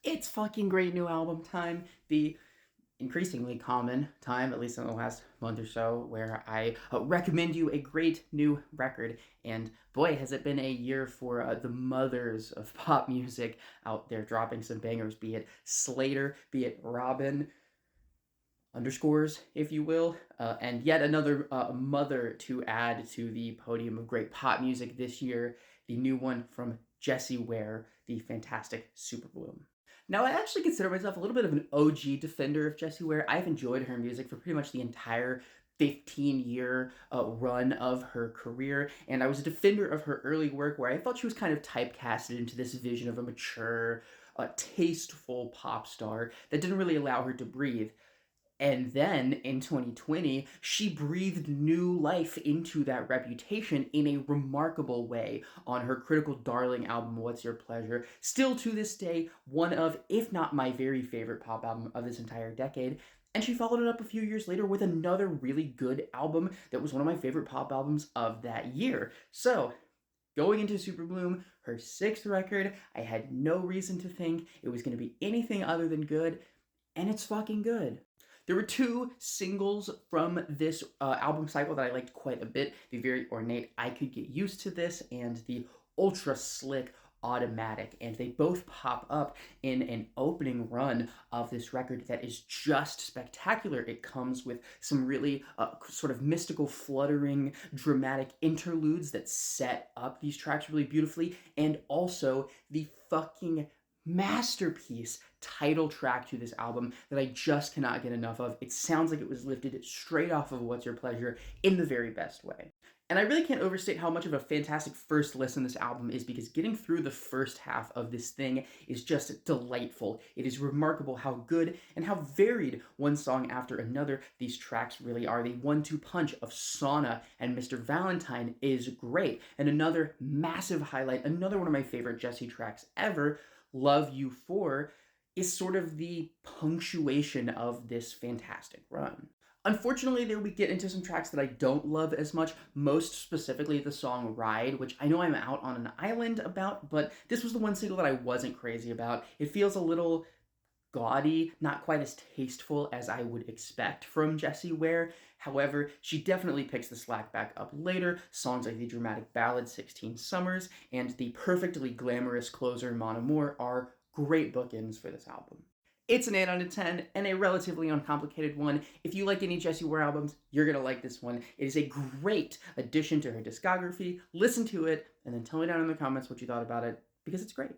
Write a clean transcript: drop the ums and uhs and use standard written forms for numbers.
It's fucking great new album time. The increasingly common time, at least in the last month or so, where I recommend you a great new record. And boy, has it been a year for the mothers of pop music out there dropping some bangers, be it Slater, be it Robin, underscores, if you will, and yet another mother to add to the podium of great pop music this year, the new one from Jessie Ware, the fantastic Super Bloom. Now, I actually consider myself a little bit of an OG defender of Jessie Ware. I've enjoyed her music for pretty much the entire 15-year run of her career, and I was a defender of her early work where I thought she was kind of typecasted into this vision of a mature, tasteful pop star that didn't really allow her to breathe. And then in 2020, she breathed new life into that reputation in a remarkable way on her critical darling album, What's Your Pleasure? Still to this day, one of, if not my very favorite pop album of this entire decade. And she followed it up a few years later with another really good album that was one of my favorite pop albums of that year. So, going into Super Bloom, her sixth record, I had no reason to think it was going to be anything other than good, and it's fucking good. There were two singles from this album cycle that I liked quite a bit. The very ornate I Could Get Used to This and the ultra slick Automatic. And they both pop up in an opening run of this record that is just spectacular. It comes with some really sort of mystical, fluttering, dramatic interludes that set up these tracks really beautifully. And also the fucking masterpiece title track to this album that I just cannot get enough of. It sounds like it was lifted straight off of What's Your Pleasure in the very best way. And I really can't overstate how much of a fantastic first listen this album is, because getting through the first half of this thing is just delightful. It is remarkable how good and how varied one song after another these tracks really are. The 1-2 punch of Sauna and Mr. Valentine is great. And another massive highlight, another one of my favorite Jessie tracks ever, Love You For, is sort of the punctuation of this fantastic run. Unfortunately, there we get into some tracks that I don't love as much, most specifically the song Ride, which I know I'm out on an island about, but this was the one single that I wasn't crazy about. It feels a little gaudy, not quite as tasteful as I would expect from Jessie Ware. However, she definitely picks the slack back up later. Songs like the dramatic ballad 16 Summers and the perfectly glamorous closer Mon Amour are great bookends for this album. It's an 8 out of 10 and a relatively uncomplicated one. If you like any Jessie Ware albums, you're going to like this one. It is a great addition to her discography. Listen to it and then tell me down in the comments what you thought about it, because it's great.